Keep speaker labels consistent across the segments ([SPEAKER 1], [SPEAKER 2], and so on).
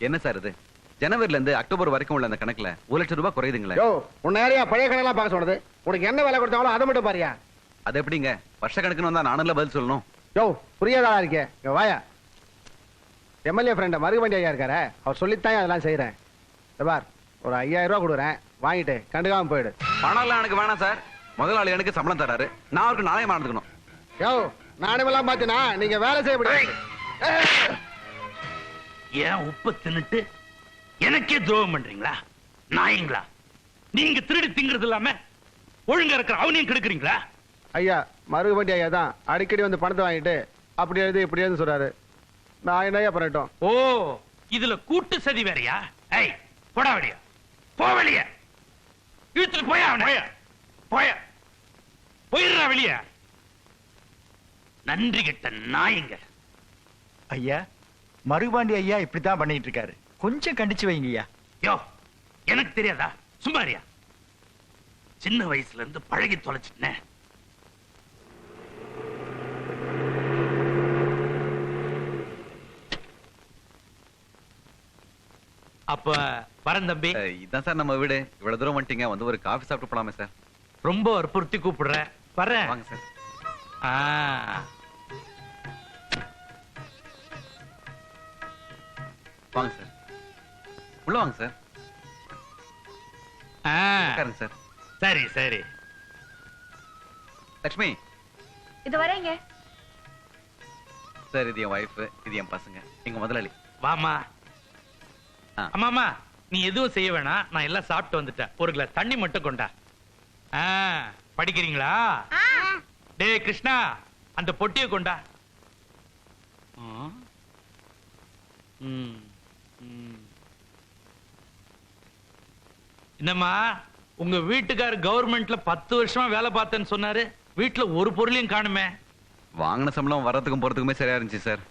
[SPEAKER 1] என்ன சார் இது? ஜனவரில இருந்து அக்டோபர் வரைக்கும் உள்ள அந்த கணக்குல 1 லட்சம் ரூபாய் குறையுதுங்களே.
[SPEAKER 2] யோ, உன்ன யாரையா பழைய கணக்கெல்லாம் பார்க்க சொன்னது? உனக்கு என்ன வேலை கொடுத்தாங்களோ அதை மட்டும் பாரியா.
[SPEAKER 1] அது எப்படிங்க? வருஷ கணக்குன்னு வந்தா நானும் பதில் சொல்லணும்.
[SPEAKER 2] யோ, புரியாதா இருக்கே. இங்க வாயா. எம்எல்ஏ ஃப்ரெண்ட் மருகுவண்டி ஐயா இருக்காரு, அவர் சொல்லித்தான் அதெல்லாம் செய்யறேன். பார், ஒரு 5000 ரூபாய் கொடுக்குறேன், வாங்கிட்டு கண்டுக்காம போயிடு.
[SPEAKER 1] பணம் எல்லாம் எனக்கு வேணாம் சார். முதலாளி எனக்கு சம்பளம் தராரு, நான் அவருக்கு நாணயமா நடந்துக்கணும்.
[SPEAKER 2] யோ, நாணயமெல்லாம் பாத்தீங்கன்னா நீங்க வேலை செய்யப்படி.
[SPEAKER 3] ஏன் உப்பு தின்னுட்டு எனக்கே துரோகம் பண்றீங்களா? நாயங்களா, நீங்க திருடி திங்கிறது இல்லாம ஒழுங்கா இருக்கிற அவனையும் கெடுக்குறீங்களா?
[SPEAKER 2] ஐயா, மருகுவண்டி ஐயா தான் அடிக்கடி வந்து பணத்தை வாங்கிட்டு அப்படி எழுது இப்படி எழுது சொல்றாரு. நான் என்னையா பண்ணட்டும்?
[SPEAKER 3] ஓ, இதுல கூட்டு சதி வேறையா? ஐய், போடா வெளிய, போ வெளிய, இழுத்துட்டு போயா அவனை, போயா, போயிடுறா வெளிய. நன்றி கெட்ட நாயங்க.
[SPEAKER 4] ஐயா, மருகுபாண்டி ஐயா இப்படித்தான் பண்ணிட்டு இருக்காரு, கொஞ்சம் கண்டிச்சு வைங்க ஐயா.
[SPEAKER 3] யோ, எனக்கு தெரியாதா? சும்மாரியா, சின்ன வயசுல இருந்து பழகி தொலைச்சிட்டேன். அப்ப வரேன் தம்பி.
[SPEAKER 1] இதான் சார் நம்ம வீடு. இவ்வளவு தூரம் வந்துட்டீங்க, வந்து ஒரு காஃபி சாப்பிட்டு போலாமே சார்?
[SPEAKER 3] ரொம்ப வற்புறுத்தி கூப்பிடுறேன், வரேன்.
[SPEAKER 1] வாங்க சார். வாங்க சார், உள்ள வாங்க சார். உட்காருங்க சார்.
[SPEAKER 3] சரி சரி.
[SPEAKER 1] லட்சுமி,
[SPEAKER 5] இது வரேங்க
[SPEAKER 1] சார். இது என் வைஃப், இது என் பசங்க, எங்க முதலாளி.
[SPEAKER 3] வாமா. அம்மாமா, நீ எதுவும் செய்ய வேணாம், நான் எல்லாம் சாப்பிட்டு வந்துட்டேன். ஒரு கிளாஸ் தண்ணி மட்டும் கொண்டா. படிக்கிறீங்களா? டே கிருஷ்ணா, அந்த பொட்டியை கொண்டா. என்னம்மா, உங்க வீட்டுக்கார கவர்மெண்ட்ல 10 வருஷமா வேலை பார்த்தேன்னு சொன்னாரு, வீட்டுல ஒரு பொருளையும் காணுமே.
[SPEAKER 1] வாங்கின சம்பளம் வர்றதுக்கும் போறதுக்குமே சரியா இருந்துச்சு சார்.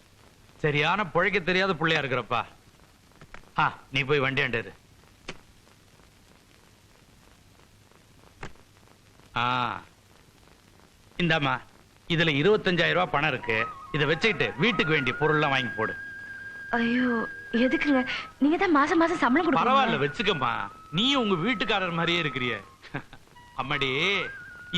[SPEAKER 3] சரியான பொழைக்க தெரியாத பிள்ளையா இருக்கிறப்பா. நீ போய் வண்டி ஆண்டாரு. இந்தாமா, இதுல 25,000 ரூபாய் பணம் இருக்கு. இதை வச்சுக்கிட்டு வீட்டுக்கு வேண்டிய பொருள் எல்லாம் வாங்கி போடு.
[SPEAKER 5] ஐயோ, எதுக்குங்க? நீங்க தான் மாசம் மாசம் சம்பளம் கொடுப்பீங்க.
[SPEAKER 3] பரவாயில்ல, வச்சுக்கம்மா. நீ உங்க வீட்டுக்காரர் மாதிரியே இருக்கிறிய. அம்மாடி,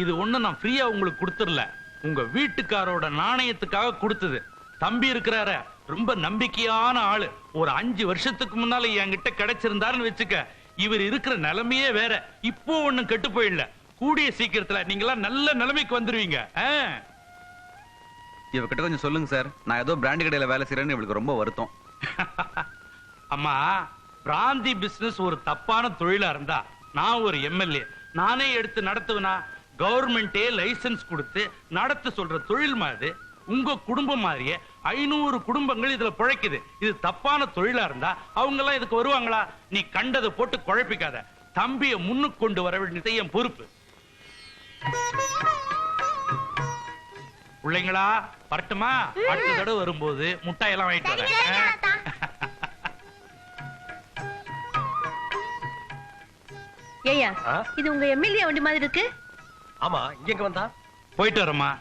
[SPEAKER 3] இது ஒண்ணு நான் ஃப்ரீயா உங்களுக்கு கொடுத்துடல, உங்க வீட்டுக்காரோட நாணயத்துக்காக கொடுத்தது. தம்பி இருக்கிறார, ரொம்ப நம்பிக்கையான ஆளு. ஒரு 5 வருஷத்துக்கு முன்னால என்கிட்ட கிடைச்சிருந்தாருன்னு வச்சுக்க, இவர் இருக்கிற நிலைமையே வேற. இப்போ ஒண்ணும் கெட்டு போயிடல. கூடிய சீக்கிரத்துல நீங்களாம் நல்ல நிலைமைக்கு வந்துருவீங்க.
[SPEAKER 1] இவகிட்ட கொஞ்சம் சொல்லுங்க சார். நான் ஏதோ பிராண்ட் கடையில வேலை செய்யறேன்னு இவளுக்கு ரொம்ப வருத்தம்.
[SPEAKER 3] அம்மா, பிராந்தி பிசினஸ் ஒரு தப்பான தொழிலா இருந்தா நான் ஒரு எம்எல்ஏ நானே எடுத்து நடத்துவனா? கவர்மெண்டே லைசன்ஸ் கொடுத்து நடத்த சொல்ற தொழில் மாதிரி உங்க குடும்பம் மாதிரியே 500 குடும்பங்கள் இதுல பிழைக்குது. இது தப்பான தொழிலா இருந்தா அவங்க எல்லாம் இதுக்கு வருவாங்களா? நீ கண்டதை போட்டு குழப்பிக்காத. தம்பியை முன்னுக்கு கொண்டு வர வேண்டியது என் பொறுப்பு. பிள்ளைங்களா, வரட்டுமா? அடுத்த தடவை வரும்போது முட்டாயெல்லாம் வாங்கிட்டு வரேன்.
[SPEAKER 5] ஏய்யா, இது உங்க எம்எல்ஏ வண்டி மாதிரி இருக்கு.
[SPEAKER 4] ஆமா, இங்க வந்தா
[SPEAKER 3] போயிட்டு வரமா.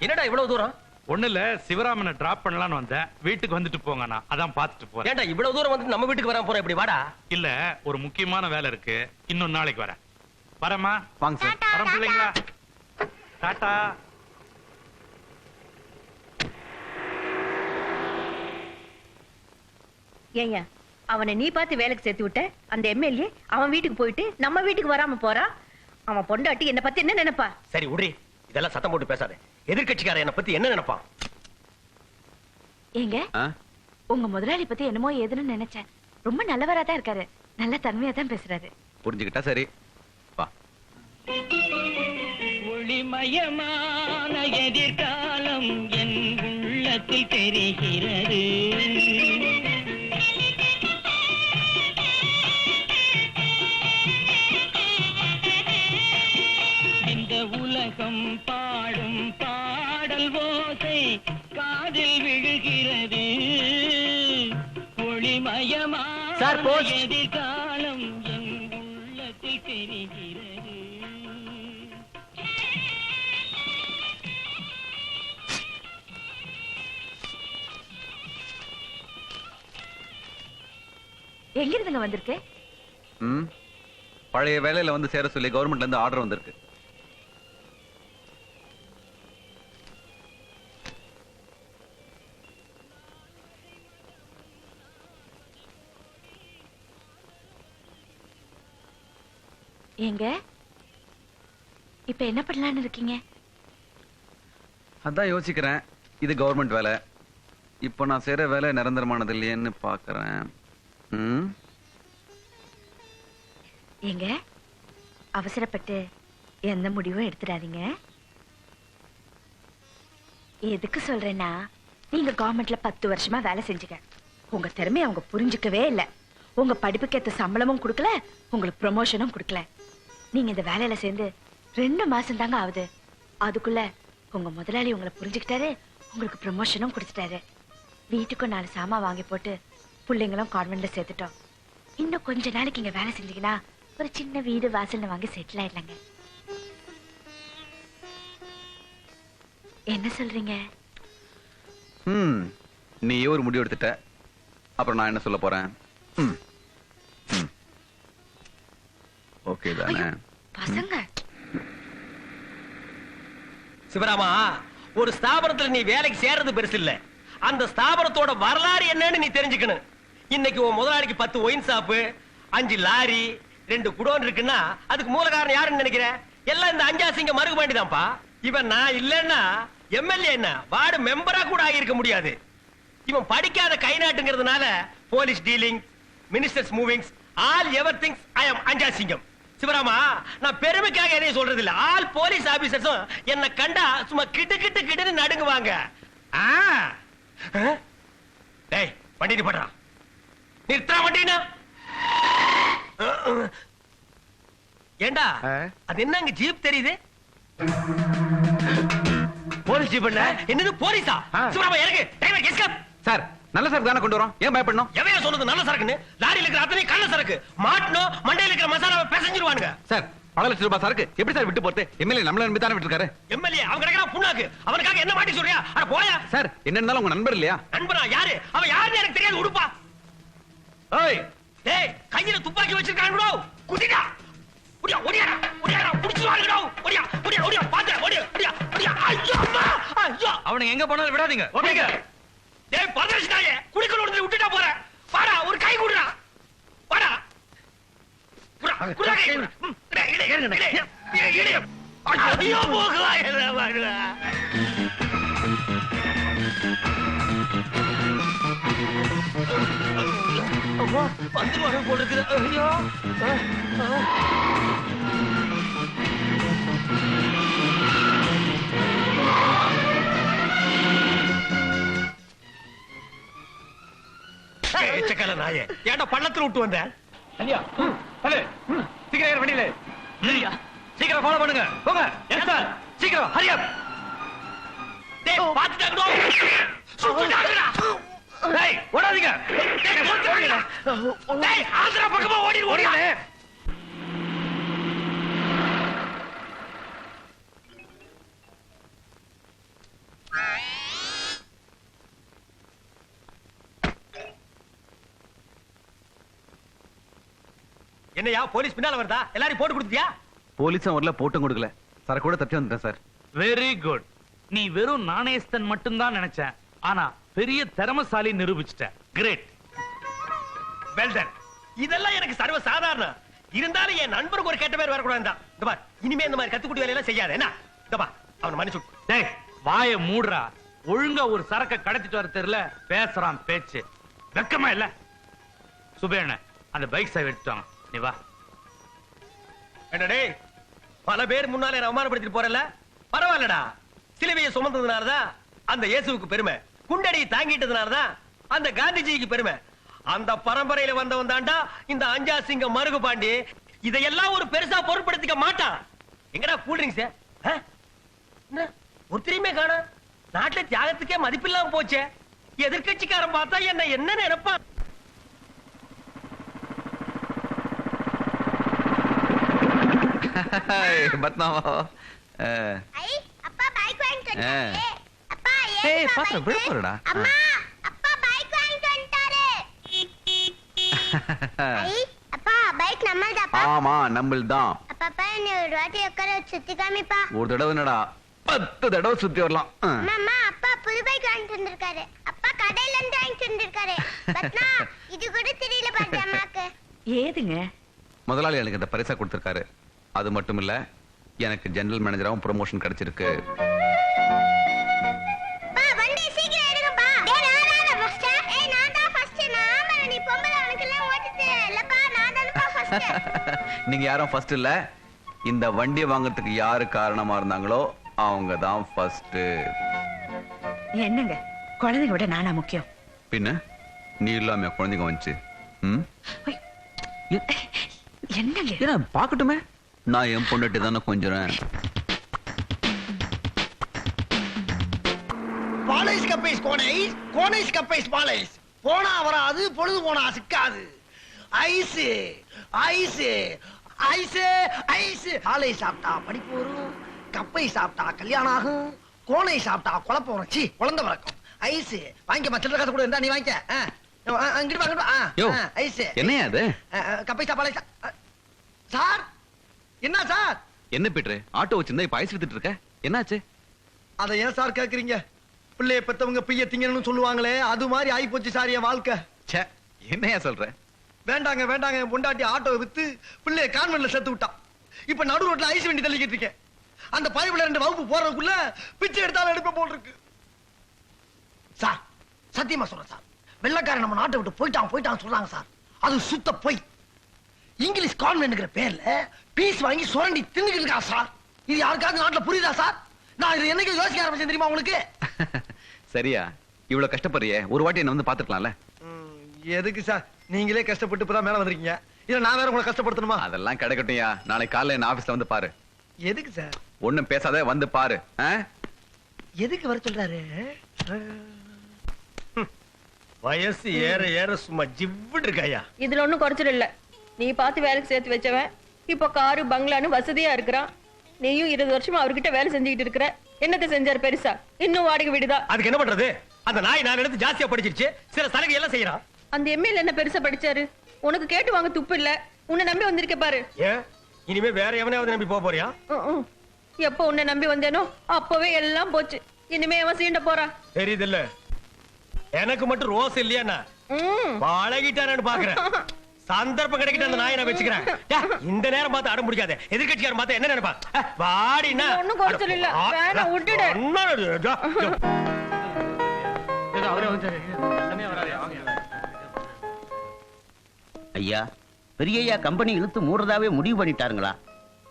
[SPEAKER 4] என்னடா இவ்வளவு தூரம்?
[SPEAKER 3] ஒண்ணு இல்ல, சிவராமனை டிராப் பண்ணலாம்னு வந்தேன். வீட்டுக்கு வந்துட்டு போங்க, நான் அதான் பாத்துட்டு போறேன்.
[SPEAKER 4] ஏன்டா இவ்வளவு தூரம் வந்து நம்ம வீட்டுக்கு வராம போற? இப்படி வாடா.
[SPEAKER 3] இல்ல, ஒரு முக்கியமான வேலை இருக்கு, இன்னொரு நாளைக்கு வரேன். வரமா?
[SPEAKER 1] வாங்க சார்.
[SPEAKER 3] வரேன் பிள்ளைங்களா. டாடா.
[SPEAKER 5] ஏய்யா, அவனை நீ பார்த்து வேலைக்கு சேர்த்து விட்ட, அந்த எம்எல்ஏ அவன் வீட்டுக்கு போயிட்டு நம்ம வீட்டுக்கு வராம போறான். அவன் பொண்டாட்டி என்ன பத்தி என்ன நினைப்பா?
[SPEAKER 4] சரி உட்ரி, இதெல்லாம் சத்தம் போட்டு பேசாத. எதிர்கட்சிக்காரன் என்ன பத்தி என்ன நினைப்பான்?
[SPEAKER 5] ஏங்க, உங்க முதலாளி பத்தி என்னமோ ஏதுன்னு நினைச்சேன். ரொம்ப நல்லவரா தான் இருக்காரு, நல்ல தன்மையா தான் பேசுறாரு.
[SPEAKER 1] புரிஞ்சுக்கிட்டா சரி. வா.
[SPEAKER 6] ஒளிமயமான எதிர்காலம் என் உள்ளத்தில் தெரிகிறது. இந்த உலகம் பாடும் பாடல் ஓசை காதில் விழுகிறது. ஒளிமயமான எதிர்காலம் என் உள்ளத்தில் தெரிகிறது.
[SPEAKER 5] எங்க இருந்துங்க வந்திருக்கு?
[SPEAKER 1] ம் பழைய வேலையில வந்து சேர சொல்லி கவர்மெண்ட்ல இருந்து ஆர்டர் வந்திருக்கு.
[SPEAKER 5] ஏங்க இப்ப என்ன பண்ணலாம்னு இருக்கீங்க?
[SPEAKER 1] அதான் யோசிக்கிறேன். இது கவர்மெண்ட் வேலை. இப்போ நான் செய்யற வேலை நிரந்தரமானது இல்லையேன்னு பாக்குறேன். ம்
[SPEAKER 5] ஏங்க அவசரப்பட்டு எந்த முடிவும் எடுத்துடாதீங்க. எதுக்கு சொல்றேன்னா, நீங்க கவர்மெண்ட்ல 10 வருஷமா வேலை செஞ்சீங்க. உங்க திறமையை அவங்க புரிஞ்சுக்கவே இல்ல. உங்க படிப்புக்கு ஏத்த சம்பளமும் கொடுக்கல, உங்களுக்கு ப்ரமோஷனும் கொடுக்கல. நீங்க இந்த வேலையில சேர்ந்து 2 மாசம் தாங்க ஆகுது. அதுக்குள்ள உங்க முதலாளி உங்களை புரிஞ்சுக்கிட்டாரு, உங்களுக்கு ப்ரமோஷனும் கொடுத்துட்டாரு. வீட்டுக்கும் 4 சாமான் வாங்கி போட்டு பிள்ளைங்களும் கான்வென்ட்ல சேர்த்துட்டோம். இன்னும் கொஞ்ச நாளைக்கு இங்க வேலை செஞ்சீங்கன்னா ஒரு சின்ன வீடு வாசல்ல வாங்கி செட்டில் ஆயிடலாங்க. என்ன சொல்றீங்க?
[SPEAKER 1] ம் நீயே ஒரு முடிவு எடுத்துட்ட. அப்புறம் நான் என்ன சொல்ல போறேன்? ம் ம் ஓகே தானே?
[SPEAKER 5] பசங்க
[SPEAKER 7] சிவராமா, ஒரு ஸ்தாபனத்துல நீ வேலைக்கு சேர்றது பெருசு இல்ல, அந்த ஸ்தாபனத்தோட வரலாறு என்னன்னு நீ தெரிஞ்சுக்கணும். இன்னைக்கு உன் முதலாளிக்கு 10 ஒயின் ஷாப்பு, 5 லாரி, 2 குடோன் இருக்குன்னா அதுக்கு மூல காரணம் யாருன்னு நினைக்கிற? எல்லாம் இந்த அஞ்சாசிங்க மருகுபாண்டி தான்ப்பா. இவன் நான் இல்லன்னா எம்எல்ஏ என்ன வார்டு மெம்பரா கூட ஆகியிருக்க முடியாது. இவன் படிக்காத கை நாட்டுங்கிறதுனால police dealing, ministers movings, all ever things I am Anjaasingam. சிவராமா, நான் பெருமைக்காக எதையும் சொல்றது இல்ல. ஆல் போலீஸ் ஆபீசர்ஸும் என்ன கண்டா சும்மா கிட்டு கிட்டு கிட்டுன்னு நடுங்குவாங்க. டேய் வண்டி நிப்பாட்றா. நிறுத்தா வண்டினா. ஏண்டா அது என்ன அங்க ஜீப் தெரியுது? போலீஸ் ஜீப் என்ன? என்னது போலீஸா? சிவராமா இறங்கு. Driver escape.
[SPEAKER 1] சார் நல்ல சரக்கு தானே கொண்டு வரோம், ஏன் பயப்படணும்?
[SPEAKER 7] எவையா சொன்னது நல்ல சரக்குன்னு? லாரியில இருக்கிற அத்தனை கள்ள சரக்கு. மாட்டணும் மண்டையில இருக்கிற மசாலாவை பிசைஞ்சிருவானுங்க.
[SPEAKER 1] சார் பல லட்சம் ரூபாய் சரக்கு எப்படி சார் விட்டு போறது? எம்எல்ஏ நம்மள நம்பி தானே விட்டுருக்காரு.
[SPEAKER 7] எம்எல்ஏ அவன் கிடக்குறான் புண்ணாக்கு. அவனுக்காக என்ன மாட்டி சொல்றியா? அட போயா.
[SPEAKER 1] சார் என்ன இருந்தாலும் உங்க நண்பர் இல்லையா?
[SPEAKER 7] நண்பனா? யாரு அவன்? யாருன்னு எனக்கு தெரியாது. உடுப்பா. ஏய் டேய், கையில துப்பாக்கி வச்சிருக்கானுடா. குதிடா. ஓடியா ஓடியா ஓடியா புடிச்சுவானுடா. ஓடியா ஓடியா ஓடியா பாத்து ஓடியா ஓடியா ஓடியா. ஐயோ அம்மா ஐயோ.
[SPEAKER 3] அவனை எங்க போனாலும் விடாதீங்க.
[SPEAKER 7] ஓடிங்க. டேய் பரதேசினாயே, குடிக்குள்ள வந்து விட்டுட்டா போற. வாடா ஒரு கை குடுடா. வாடா. குடா குடா கை குடா. இடி. ஐயோ போகலா என்ன வாடா. அம்மா வந்து வர போல இருக்குது. ஐயோ. ஏச்சக்கல நாயே, ஏன்டா பள்ளத்துல விட்டு வந்த?
[SPEAKER 3] ஐயா ஹலோ சீக்கிரம் ஏறு வண்டியில. சரியா சீக்கிரம் ஃபாலோ பண்ணுங்க. போங்க. எஸ் சார் சீக்கிரம் ஹரி அப்.
[SPEAKER 7] டேய் பாத்துட்டாங்கடா. சுட்டுட்டாங்கடா.
[SPEAKER 3] டேய் ஓடாதீங்க.
[SPEAKER 7] டேய் ஆந்திரா பக்கமா ஓடி ஓடியா. என்னையா போலீஸ் பின்னால வருதா? எல்லாரும் போட்டு கொடுத்தியா?
[SPEAKER 1] போலீஸும் வரல, போட்டும் கொடுக்கல. சரக்கு கூட தப்பி வந்துட்டேன் சார்.
[SPEAKER 3] Very good. நீ வெறும் நாணயஸ்தன் மட்டும்தான் நினைச்சேன், ஆனா பெரிய திறமசாலி நிரூபிச்சிட்ட. கிரேட்.
[SPEAKER 7] Well done. இதெல்லாம் எனக்கு சர்வ சாதாரணம். இருந்தாலும் என் நண்பருக்கு ஒரு கெட்ட பேர் வரக்கூடாது தான். இந்த பார், இனிமே இந்த மாதிரி கத்துக்குட்டி வேலையெல்லாம் செய்யாத என்ன? இந்த பார், அவனை மன்னிச்சு விட்டு.
[SPEAKER 3] டேய் வாயை மூடுறா. ஒழுங்கா ஒரு சரக்க கடத்திட்டு வர தெரியல, பேசுறான் பேச்சு. வெக்கமா இல்ல? சுபேன அந்த பைக் சேவை எடுத்துவாங்க. நீ வா.
[SPEAKER 7] என்னடே பல பேர் முன்னாலே அவமானப்படுத்திட்டு போறல, பரவாயில்லடா. சிலுவையை சுமந்ததுனாலதான் அந்த இயேசுவுக்கு பெருமை. குண்டடி தாங்கிட்டதுனாலதான் அந்த காந்திஜிக்கு பெருமை. அந்த பரம்பரையில வந்தவன் தாண்டா இந்த அஞ்சாசிங்க மருகு பாண்டி. இதையெல்லாம் ஒரு பெருசா பொருட்படுத்திக்க மாட்டான். எங்கடா கூல் ட்ரிங்க்ஸ்? ஒருத்தரையுமே காண. நாட்டுல தியாகத்துக்கே மதிப்பில்லாம போச்சே. எதிர்கட்சிக்காரன் பார்த்தா என்ன நினைப்பான்?
[SPEAKER 1] பத்மாவா
[SPEAKER 8] அப்பா பைக் வாங்கிட்டு வந்துட்டாரு. அப்பா
[SPEAKER 1] ஏய் பாத்து விட போறடா.
[SPEAKER 8] அம்மா அப்பா பைக் வாங்கிட்டு வந்துட்டாரு. ஐ அப்பா பைக் நம்மள்தாப்பா.
[SPEAKER 1] ஆமா நம்மள்தான்.
[SPEAKER 8] அப்பா என்ன ஒரு வாட்டி உட்கார வச்சு சுத்தி காமிப்பா.
[SPEAKER 1] ஒரு தடவை என்னடா 10 தடவை சுத்தி வரலாம்.
[SPEAKER 8] அம்மா அப்பா புது பைக் வாங்கிட்டு வந்திருக்காரு. அப்பா கடையில இருந்து வாங்கிட்டு வந்திருக்காரு. பத்மா இது கூட தெரியல பாட்டி அம்மாக்கு.
[SPEAKER 5] ஏதுங்க?
[SPEAKER 1] முதலாளி எனக்கு இந்த பரிசா கொடுத்திருக்காரு. அது மட்டும் இல்ல எனக்கு ஜெனரல் மேனேஜராவும் ப்ரமோஷன் கிடைச்சிருக்கு.
[SPEAKER 8] பா வண்டி சீக்கிரம் எடுங்கப்பா. நான் தான் ஃபர்ஸ்ட். நான் தான் ஃபர்ஸ்ட். நாம நீ பொம்பள உனக்கெல்லாம் ஓட்டிட்டு இல்லப்பா நான் தான் ஃபர்ஸ்ட்.
[SPEAKER 1] நீங்க யாரும் ஃபர்ஸ்ட் இல்ல. இந்த வண்டியை வாங்குறதுக்கு யாரு காரணமா இருந்தாங்களோ அவங்க தான் ஃபர்ஸ்ட்.
[SPEAKER 5] என்னங்க குழந்தைங்க விட நானா முக்கியம்?
[SPEAKER 1] பின்ன நீ இல்லாம குழந்தைங்க வந்துச்சு.
[SPEAKER 5] என்னங்க
[SPEAKER 1] பாக்கட்டுமே, நான் என் பொண்ணுட்டு தானே கொஞ்சறேன்.
[SPEAKER 9] பாலேஸ் கப்பைஸ் கோனைஸ், கோனைஸ் கப்பைஸ் பாலேஸ். போனா வராது, பொழுது போனா சிக்காது. Ice ice ice ice. பாலை சாப்பிட்டா படிப்பு வரும், கப்பை சாப்பிட்டா கல்யாணம் ஆகும், கோனை சாப்பிட்டா குழப்பம் வரும். சீ குழந்தை வழக்கம். ஐஸ் வாங்கிக்க, மச்சல காசு கூட இருந்தா நீ வாங்கிக்க. அங்கிட்டு வாங்க. ஐஸ்
[SPEAKER 1] என்னையா அது?
[SPEAKER 9] கப்பை சாப்பாடு சார். என்ன சார்?
[SPEAKER 1] என்ன பீட்டர், ஆட்டோ வச்சிருந்தா இப்ப ஐஸ் வித்துட்டு இருக்க, என்னாச்சு?
[SPEAKER 9] அதை ஏன் சார் கேக்குறீங்க? பிள்ளைய பெத்தவங்க பிய்ய திங்கன்னு சொல்லுவாங்களே, அது மாதிரி ஆகி போச்சு சார் என் வாழ்க்கை.
[SPEAKER 1] ச்சே, என்னையா சொல்ற?
[SPEAKER 9] வேண்டாங்க வேண்டாங்க, என் பொண்டாட்டி ஆட்டோவை வித்து பிள்ளைய கான்வென்ட்ல சேர்த்து விட்டான். இப்ப நடு ரோட்ல ஐஸ் வண்டி தள்ளிக்கிட்டு இருக்கேன். அந்த பயவுல 2 வகுப்பு போறதுக்குள்ள பிச்சை எடுத்தாலும் எடுப்ப போல் இருக்கு சார். சத்தியமா சொல்றேன் சார், வெள்ளக்காரன் நம்ம நாட்டை விட்டு போயிட்டான் சொல்றாங்க சார். அது சுத்த போய். இங்கிலீஷ் கான்வென்ட்ங்கிற பேர்ல பீஸ் வாங்கி சுரண்டி தின்னுக்கிட்டு இருக்கா சார். இது யாருக்காவது நாட்டுல புரியுதா சார்? நான் இது என்னைக்கு யோசிக்க ஆரம்பிச்சேன் தெரியுமா உங்களுக்கு?
[SPEAKER 1] சரியா, இவ்வளவு கஷ்டப்படுறியே, ஒரு வாட்டி என்ன வந்து பாத்துக்கலாம்ல.
[SPEAKER 9] எதுக்கு சார்? நீங்களே கஷ்டப்பட்டு இப்பதான் மேல வந்திருக்கீங்க, இல்ல நான் வேற உங்களை கஷ்டப்படுத்தணுமா?
[SPEAKER 1] அதெல்லாம் கிடைக்கட்டும்யா, நாளைக்கு காலையில என்ன ஆபீஸ்ல வந்து பாரு.
[SPEAKER 9] எதுக்கு சார்?
[SPEAKER 1] ஒண்ணும் பேசாத, வந்து பாரு.
[SPEAKER 9] எதுக்கு வர சொல்றாரு?
[SPEAKER 7] வயசு ஏற ஏற சும்மா ஜிவ்விட்டு இருக்காயா.
[SPEAKER 10] இதுல ஒண்ணும் குறைச்சல் இல்ல. நீ பார்த்து வேலைக்கு சேர்த்து வச்சவன் இப்ப காரு பங்களான்னு வசதியா இருக்கிறான். நீயும் 20 வருஷமா அவர்கிட்ட வேலை செஞ்சுக்கிட்டு இருக்கிற. என்னத்தை செஞ்சாரு பெருசா? இன்னும் வாடகை வீடுதான்.
[SPEAKER 7] அதுக்கு என்ன பண்றது? அந்த நாய் 4 எடுத்து ஜாஸ்தியா படிச்சிருச்சு, சில சலுகை எல்லாம் செய்யறான்.
[SPEAKER 10] அந்த எம்எல்ஏ என்ன பெருசா படிச்சாரு? உனக்கு கேட்டு வாங்க துப்பு இல்ல. உன்னை நம்பி வந்திருக்க பாரு.
[SPEAKER 7] ஏன் இனிமே வேற எவனையாவது நம்பி போறியா?
[SPEAKER 10] எப்ப உன்னை நம்பி வந்தேனோ அப்பவே எல்லாம் போச்சு. இனிமே அவன் சீண்ட போறான்.
[SPEAKER 7] தெரியுது இல்ல, எனக்கு மட்டும் ரோஸ் இல்லையா? பழகிட்டானு பாக்குறேன். சந்தர்ப்பம் கிடைக்கிட்டு அந்த நாயை நான் வச்சுக்கிறேன். இந்த நேரம் பார்த்து அடம் முடிக்காத. எதிர்கட்சியார் பார்த்தா என்ன நினைப்பா? வாடினா
[SPEAKER 10] ஒண்ணும் குறைச்சல் இல்ல. வேணாம் விட்டுடு.
[SPEAKER 11] ஐயா, பெரியய்யா கம்பெனி இழுத்து மூடுறதாவே முடிவு பண்ணிட்டாருங்களா?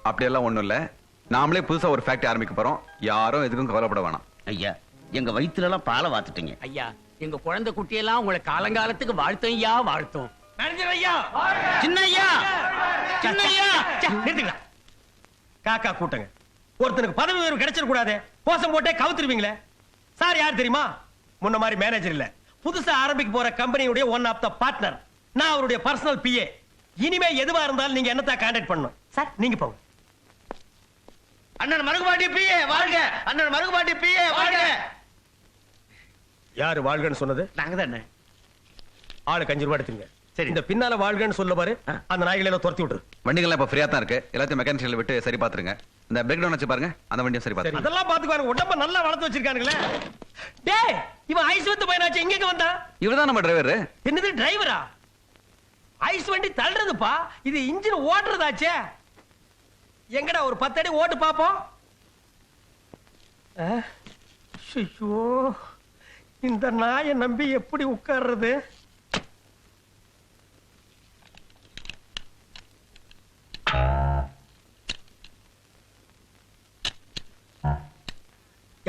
[SPEAKER 1] அப்படியெல்லாம் ஒண்ணும் இல்ல, நாமளே புதுசா ஒரு ஃபேக்டரி ஆரம்பிக்க போறோம். யாரும் எதுக்கும் கவலைப்பட வேணாம்.
[SPEAKER 11] ஐயா, எங்க வயிற்றுல எல்லாம் பாலை வாத்துட்டீங்க.
[SPEAKER 6] ஐயா, எங்க குழந்தை குட்டியெல்லாம் உங்களை காலங்காலத்துக்கு வாழ்த்தும் ஐயா, வாழ்த்தும்.
[SPEAKER 7] மேனேஜர் ஐயா,
[SPEAKER 11] சின்னையா, சின்னையா,
[SPEAKER 7] நிறுத்துங்களா. காக்கா கூட்டங்க. ஒருத்தனுக்கு பதவி உயர்வு கிடைச்சிட கூடாது, கோசம் போட்டே கவுத்துருவீங்களே. சார் யார் தெரியுமா? முன்ன மாதிரி மேனேஜர் இல்ல, புதுசா ஆரம்பிக்க போற கம்பெனியுடைய ஒன் ஆஃப் த பார்ட்னர். நான் அவருடைய பர்சனல் பிஏ. இனிமே எதுவா இருந்தாலும் நீங்க என்னத்தான் கான்டாக்ட் பண்ணணும். சார் நீங்க போங்க.
[SPEAKER 9] அண்ணன் மருகுபாட்டி பிஏ வாழ்க. அண்ணன் மருகுபாட்டி பிஏ வாழ்க.
[SPEAKER 7] யாரு வாழ்கன்னு சொன்னது?
[SPEAKER 9] நாங்க தானே.
[SPEAKER 7] ஆளுக்கு 5 ரூபாய் எடுத்துங்க. சரி, இந்த பின்னால வாழ்கன்னு சொல்ல பாரு. அந்த நாய்களை எல்லாம் துரத்தி விட்டுரு.
[SPEAKER 1] வண்டிகள்லாம் இப்ப ஃப்ரீயா தான் இருக்கு, எல்லாத்தையும் மெக்கானிக்கல் விட்டு சரி பாத்துருங்க. இந்த பிரேக் டவுன் வச்சு பாருங்க, அந்த வண்டியும் சரி பாத்துருங்க.
[SPEAKER 7] அதெல்லாம் பாத்துக்குவாங்க. உடம்ப நல்லா வளர்த்து வச்சிருக்கானுங்களே. டேய், இவன் ஐஸ் வந்த பையனாச்சு, எங்க வந்தா?
[SPEAKER 1] இவர்தான் நம்ம டிரைவர்.
[SPEAKER 7] என்னது டிரைவரா? ஐஸ் வண்டி தள்ளுறதுப்பா, இது இன்ஜின் ஓட்டுறதாச்சே. எங்கடா ஒரு 10 அடி ஓட்டு பாப்போம். ஐயோ, இந்த நாயை நம்பி எப்படி உட்கார்றது?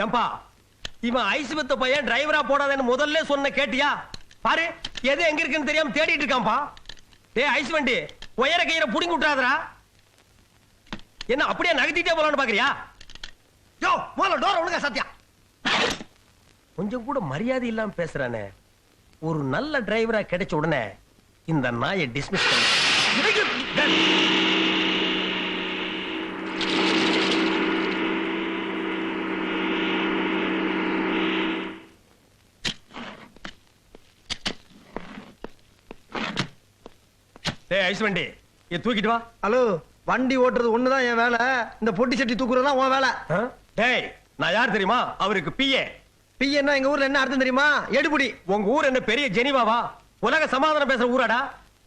[SPEAKER 7] ஏம்பா, இவன் ஐஸ் வித்த பையன் டிரைவரா போடாதேன்னு முதல்ல சொன்ன கேட்டியா? பாரு, எது எங்க இருக்குன்னு தெரியாம தேடிட்டு இருக்கான்பா. டேய் ஐஸ் வண்டி, உயர கயிற புடிங்கி விட்டுறாதடா. என்ன அப்படியே நகர்த்திட்டே போலான்னு பாக்குறியா?
[SPEAKER 9] யோ, முதல்ல டோர் ஒழுங்கா சத்தியா.
[SPEAKER 7] கொஞ்சம் கூட மரியாதை இல்லாம பேசுறானே. ஒரு நல்ல டிரைவரா கிடைச்ச உடனே இந்த நாயை டிஸ்மிஸ் பண்ணு. டேய் ஐஸ் வண்டி இத தூக்கிட்டு வா.
[SPEAKER 9] ஹலோ, வண்டி ஓட்டுறது ஒண்ணுதான் என் வேலை, இந்த பொட்டி சட்டி தூக்குறதா உன் வேலை.
[SPEAKER 7] டேய் நான் யார் தெரியுமா? அவருக்கு பிஏ.
[SPEAKER 9] பிஏன்னா எங்க ஊர்ல என்ன அர்த்தம் தெரியுமா? எடுபுடி.
[SPEAKER 7] உங்க ஊர் என்ன பெரிய ஜெனிவாவா? உலக சமாதானம் பேசுற ஊராடா?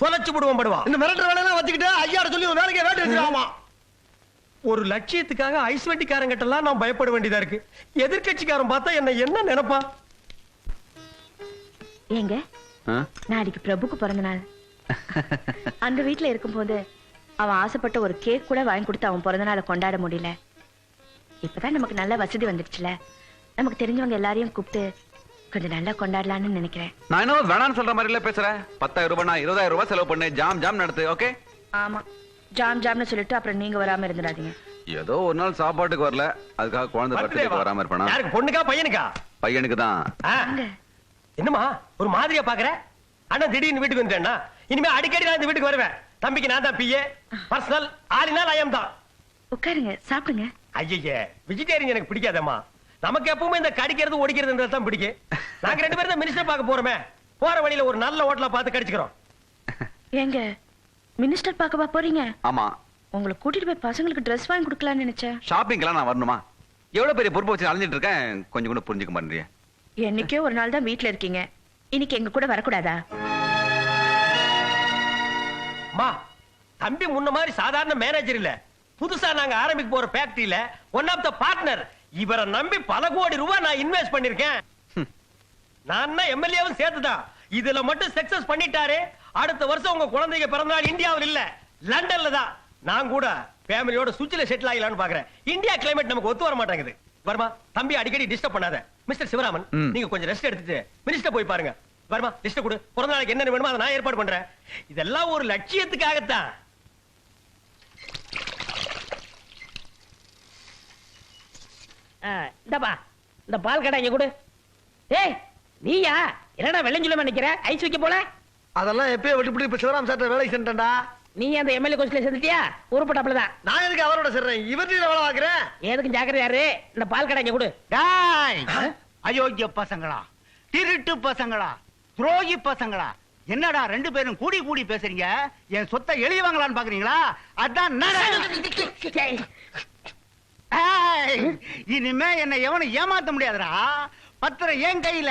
[SPEAKER 7] தொலைச்சு விடுவோம் படுவா.
[SPEAKER 9] இந்த மிரட்டற வேலையெல்லாம் வச்சுக்கிட்டு ஐயாட சொல்லி ஒரு வேலைக்கு வேட்டு வச்சிருக்காமா.
[SPEAKER 7] ஒரு லட்சியத்துக்காக ஐஸ் வண்டிக்காரங்கிட்ட எல்லாம் நான் பயப்பட வேண்டியதா இருக்கு. எதிர்க்கட்சிக்காரன் பார்த்தா என்ன நினைப்பா?
[SPEAKER 5] ஏங்க நாளைக்கு பிரபுக்கு பிறந்த நாள். அந்த வீட்டுல இருக்கும்போது அவன் ஆசைப்பட்ட ஒரு கேக் கூட வாங்கி கொடுத்து அவன் பிறந்த நாளை கொண்டாட முடியல. இப்பதான் நமக்கு நல்ல வசதி வந்துடுச்சுல, நமக்கு தெரிஞ்சவங்க எல்லாரையும் கூப்பிட்டு கொஞ்சம் நல்லா கொண்டாடலாம்னு நினைக்கிறேன்.
[SPEAKER 1] நான் என்ன வேணாம்னு சொல்ற மாதிரி இல்ல பேசுறேன். 10,000 ரூபாய் 20,000 ரூபாய் செலவு பண்ணு, ஜாம் ஜாம் நடத்து. ஓகே?
[SPEAKER 5] ஆமா, ஜாம் ஜாம்னு சொல்லிட்டு அப்புறம் நீங்க வராம இருந்துடாதீங்க.
[SPEAKER 1] ஏதோ ஒரு நாள் சாப்பாட்டுக்கு வரல, அதுக்காக குழந்தை பர்த்டேக்கு வராம இருப்பானா?
[SPEAKER 7] யாருக்கு, பொண்ணுக்கா பையனுக்கா?
[SPEAKER 1] பையனுக்கு தான்.
[SPEAKER 7] என்னமா ஒரு மாதிரியா பாக்குற? அண்ணா திடீர்னு வீட்டுக்கு வந்துட்டேன்னா இனிமே அடிக்கடி நான் இந்த வீட்டுக்கு வருவேன். தம்பிக்கு நான் தான் பிஏ, பர்சனல், ஆலினால் ஐயம் தான்.
[SPEAKER 5] உட்காருங்க, சாப்பிடுங்க.
[SPEAKER 7] ஐயே, வெஜிடேரியன் எனக்கு பிடிக்காதம்மா. நமக்கு எப்பவுமே இந்த கடிக்கிறது ஒடிக்கிறது தான் பிடிக்கும். நாங்க 2 பேரும் தான் மினிஸ்டர் பார்க்க போறோமே, போற வழியில ஒரு நல்ல ஹோட்டலா பார்த்து கடிச்சுக்கிறோம்.
[SPEAKER 5] ஏங்க மினிஸ்டர் பார்க்கவா போறீங்க?
[SPEAKER 1] ஆமா.
[SPEAKER 5] உங்களை கூட்டிட்டு போய் பசங்களுக்கு Dress வாங்கி கொடுக்கலாம்னு நினைச்சேன்.
[SPEAKER 1] ஷாப்பிங்லாம் நான் வரணுமா? எவ்வளவு பெரிய பொறுப்பு வச்சு அலைஞ்சிட்டு இருக்கேன், கொஞ்சம் கூட புரிஞ்சுக்க மாட்டேறியா?
[SPEAKER 5] என்னைக்கே ஒரு நாள் தான் வீட்டுல இருக்கீங்க, இன்னைக்கு எங்க கூட வரக்கூடாதா?
[SPEAKER 7] அம்மா, தம்பி முன்ன மாதிரி சாதாரண மேனேஜர் இல்ல, புதுசா நாங்க ஆரம்பிக்க போற ஃபேக்டரியில ஒன் ஆஃப் த பார்ட்னர். இவரை நம்பி பல கோடி ரூபாய் நான் இன்வெஸ்ட் பண்ணிருக்கேன். நான் எம்எல்ஏவும் சேர்த்துதான். இதுல மட்டும் சக்சஸ் பண்ணிட்டாரு. அடுத்த வருஷம் உங்க குழந்தைங்க பிறந்தநாள் இந்தியாவில் இல்ல, லண்டன்ல தான். நான் கூட ஃபேமிலியோட சுவிட்ச்ல செட்டில் ஆகலாம்னு பாக்குறேன். இந்தியா கிளைமேட் நமக்கு ஒத்து வர மாட்டேங்குது. வருமா, தம்பி அடிக்கடி டிஸ்டர்ப் பண்ணாத. மிஸ்டர் சிவராமன், நீங்க கொஞ்சம் ரெஸ்ட் எடுத்துட்டு மினிஸ்டர் போய் பாருங்க. வருமா, லிஸ்ட் கொடு. பிறந்த நாளைக்கு என்ன வேணுமோ அதை நான் ஏற்பாடு பண்றேன். இதெல்லாம் ஒரு லட்சியத்துக்காகத்தான்.
[SPEAKER 6] இந்தப்பா இந்த பால் கடை இங்க கொடு. ஏய் நீயா என்னடா வெள்ளஞ்சுல நினைக்கிற? ஐஸ் வைக்க போல.
[SPEAKER 9] அதெல்லாம் எப்பயே விட்டு இப்ப சிவராம் சார் வேலைக்கு சென்றேன்டா.
[SPEAKER 6] நீ அந்த எம்எல்ஏ கோஸ்ட்ல சேர்ந்துட்டியா? உருப்பட்டாப்லதான்.
[SPEAKER 9] நான் எதுக்கு அவரோட சேர்றேன்? இவர்கிட்ட வேலை பாக்குறேன்.
[SPEAKER 6] எதுக்கு ஜாக்கிரதை யாரு? இந்த பால் கடை இங்க கொடு.
[SPEAKER 11] அயோக்கிய பசங்களா, திருட்டு பசங்களா, துரோகி பசங்களா, என்னடா 2 பேரும் கூடி கூடி பேசுறீங்க? என் சொத்தை எழுதி வாங்கலான்னு பாக்குறீங்களா? அதான் இனிமே என்ன எவனும் ஏமாத்த முடியாதுடா. பத்திரம் என் கையில.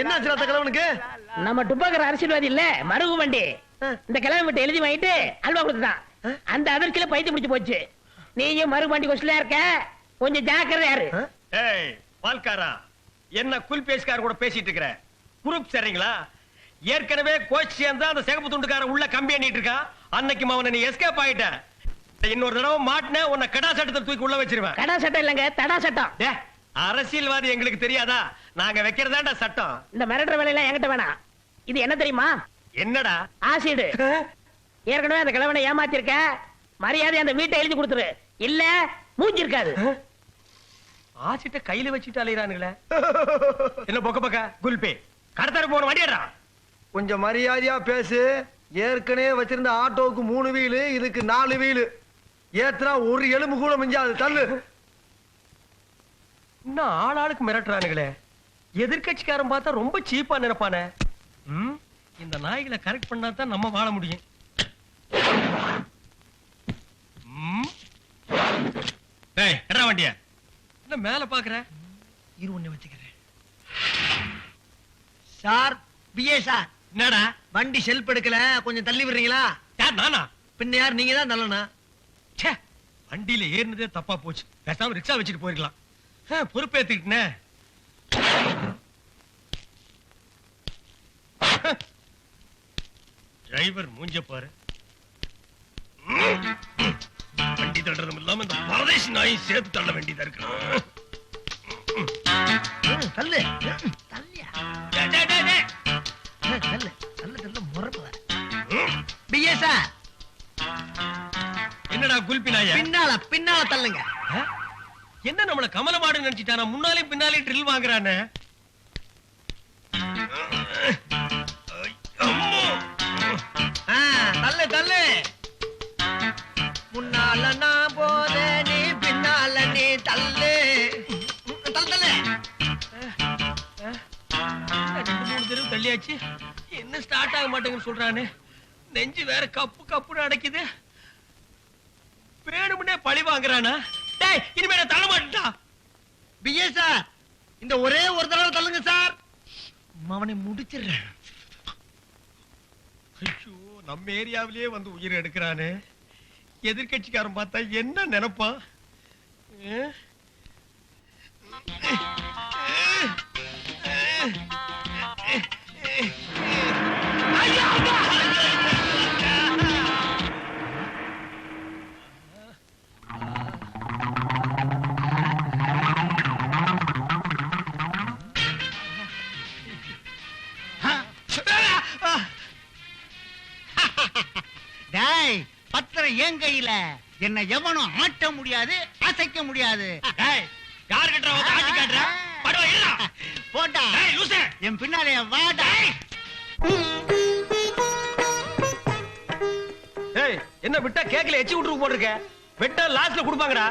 [SPEAKER 9] என்ன கிழவனுக்கு?
[SPEAKER 6] நம்ம டுப்பாக்கிற அரசியல்வாதி இல்ல மருகு வண்டி. இந்த கிழமை விட்டு எழுதி வாங்கிட்டு அல்வா கொடுத்துதான். அந்த அதிர்ச்சியில பைத்து முடிச்சு போச்சு. நீயும் மருகு வண்டி கொஸ்டியா இருக்க, கொஞ்சம் ஜாக்கிரதை யாரு.
[SPEAKER 7] ஏய் பால்காரா, என்ன குல் பேஸ்கார் கூட பேசிட்டு இருக்கிற? குரூப் சரிங்களா? ஏற்கனவே கோச் சேர்ந்தா அந்த சிகப்பு துண்டுக்கார உள்ள கம்பி எண்ணிட்டு இருக்கான். அன்னைக்கு அவனை நீ எஸ்கேப் ஆயிட்ட. இன்னொரு தடவை மாட்டின உன்னை கடா சட்டத்தை தூக்கி உள்ள வச்சிருவேன்.
[SPEAKER 6] கடா சட்டம் இல்லங்க, தடா சட்டம்.
[SPEAKER 7] அரசியல்வாதி எங்களுக்கு தெரியாதா? நாங்க வைக்கிறதாண்டா சட்டம்.
[SPEAKER 6] இந்த மிரட்டுற வேலையெல்லாம் என்கிட்ட வேணாம். இது என்ன தெரியுமா?
[SPEAKER 7] என்னடா?
[SPEAKER 6] ஆசிடு. ஏற்கனவே அந்த கிழவனை ஏமாத்திருக்க, மரியாதை அந்த வீட்டை எழுதி கொடுத்துரு, இல்ல மூஞ்சி இருக்காது.
[SPEAKER 7] ஆசிட்ட கையில வச்சுட்டு அலையறானுங்களே. என்ன பொக்க பக்க குல்பே கடத்தற போன வண்டியடா.
[SPEAKER 9] கொஞ்சம் மரியாதையா பேசு. ஏற்கனவே வச்சிருந்த ஆட்டோவுக்கு 3 வீலு, இதுக்கு 4 வீலு. ஏத்ரா ஒரு எலும்பு கூட மிஞ்சாது. தள்ளு.
[SPEAKER 7] இன்னும் ஆளாளுக்கு மிரட்டுறானுங்களே. எதிர்கட்சிக்காரன் பார்த்தா ரொம்ப சீப்பா நினைப்பானே. இந்த நாய்களை கரெக்ட் பண்ணா தான் நம்ம வாழ முடியும். டேய் எறா வண்டிய. என்ன மேல பாக்குற? இரு ஒண்ணு வச்சுக்கிறேன்.
[SPEAKER 9] Sir, PA sir.
[SPEAKER 7] என்னடா
[SPEAKER 9] வண்டி செல்ப் எடுக்கல, கொஞ்சம் தள்ளி விடுறீங்களா?
[SPEAKER 7] யார் நானா?
[SPEAKER 9] பின்ன யார்? நீங்க தான் தள்ளனா.
[SPEAKER 7] ச்சே, வண்டியில ஏறினதே தப்பா போச்சு. பேசாம ரிக்ஷா வச்சுட்டு போயிருக்கலாம். பொறுப்பேத்துக்கிட்டே. டிரைவர் மூஞ்ச பாரு. வண்டி தள்ளுறதும் இல்லாம இந்த பரதேசி நாயும் சேர்த்து தள்ள வேண்டியதா இருக்கு.
[SPEAKER 9] தள்ளு.
[SPEAKER 7] என்னடா குல்பி நாய?
[SPEAKER 9] பின்னால தள்ளுங்க.
[SPEAKER 7] என்ன நம்மள கமலமாடு நினைச்சிட்டானா? முன்னாலே பின்னாலே ட்ரில் வாங்குறானே.
[SPEAKER 9] தள்ளு தள்ளு. முன்னால நான் போத, நீ பின்னால நீ தள்ளு. தள்ளு தள்ளு.
[SPEAKER 7] 2-3 தடவை தள்ளியாச்சு. என்ன இன்னும் ஸ்டார்ட் ஆக மாட்டேங்குன்னு சொல்றானே. நெஞ்சு வேற கப்பு கப்புன்னு அடைக்குது. வேணும்னே பழி வாங்குறானா? டேய், இனிமே நான் தள்ள மாட்டேன்டா.
[SPEAKER 9] பிஏ சார், இந்த ஒரே ஒரு தடவை தள்ளுங்க சார்.
[SPEAKER 7] அவனை முடிச்சிடுறேன். ஐயோ, நம்ம ஏரியாவிலேயே வந்து உயிர் எடுக்கிறானே. எதிர்கட்சிக்காரன் பார்த்தா என்ன நினைப்பான்?
[SPEAKER 11] டேய், பத்திரம் என் கையில. என்ன எவனும் ஆட்ட முடியாது, அசைக்க முடியாது.
[SPEAKER 7] டேய், யார் கிட்ட வந்து ஆட்டி காட்டுற? படுவா இல்ல.
[SPEAKER 11] போடா.
[SPEAKER 7] டேய் லூசே,
[SPEAKER 11] என் பின்னாலே வாடா.
[SPEAKER 7] டேய், என்ன விட்டா கேக்கல எச்சி விட்டுரு போட்டுருக்க. வெட்டா லாஸ்ட்ல கொடுப்பாங்கடா.